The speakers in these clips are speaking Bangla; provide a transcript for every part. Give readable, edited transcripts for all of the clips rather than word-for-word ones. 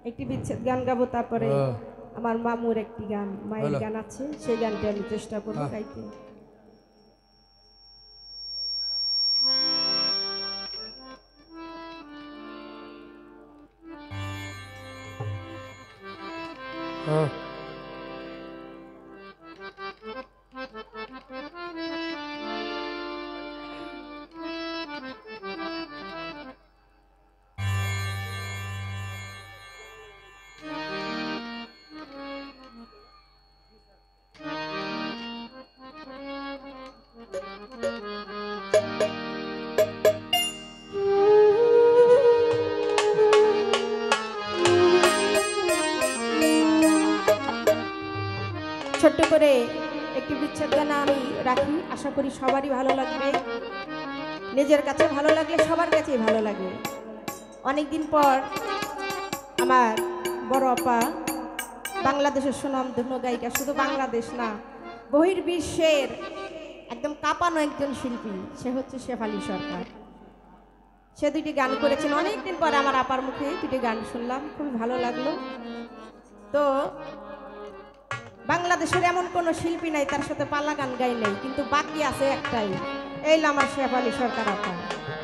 একটি বিচ্ছেদ গান গাবো, তারপরে আমার মামুর একটি গান, মায়ের গান আছে, সেই গানটি আমি চেষ্টা করবো গাইতে। ছোট্ট করে একটি বিচ্ছেদ গান আমি রাখি, আশা করি সবারই ভালো লাগবে। নিজের কাছে ভালো লাগলে সবার কাছেই ভালো লাগবে। অনেকদিন পর আমার বড় আপা, বাংলাদেশের সুনামধন্য গায়িকা, শুধু বাংলাদেশ না বহির্বিশ্বের একদম কাঁপানো একজন শিল্পী, সে হচ্ছে শেফালী সরকার। সে দুইটি গান করেছেন। অনেকদিন পর আমার আপার মুখে দুটি গান শুনলাম, খুবই ভালো লাগলো। তো বাংলাদেশের এমন কোনো শিল্পী নাই তার সাথে পালা গান গাই নেই, কিন্তু বাকি আছে একটাই, এই আমার শেফালী সরকার আপা।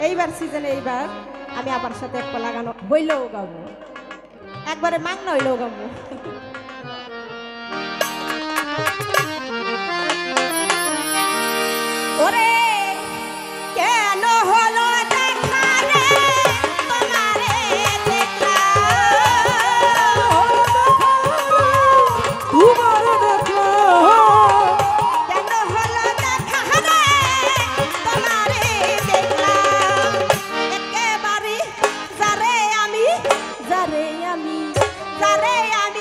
এইবার সিজনে এইবার আমি আপার সাথে এক পালা গান হইলেও গাবো, একবারে মাংনা হইলেও গাবো। ওরে কেন হলো যারে আমি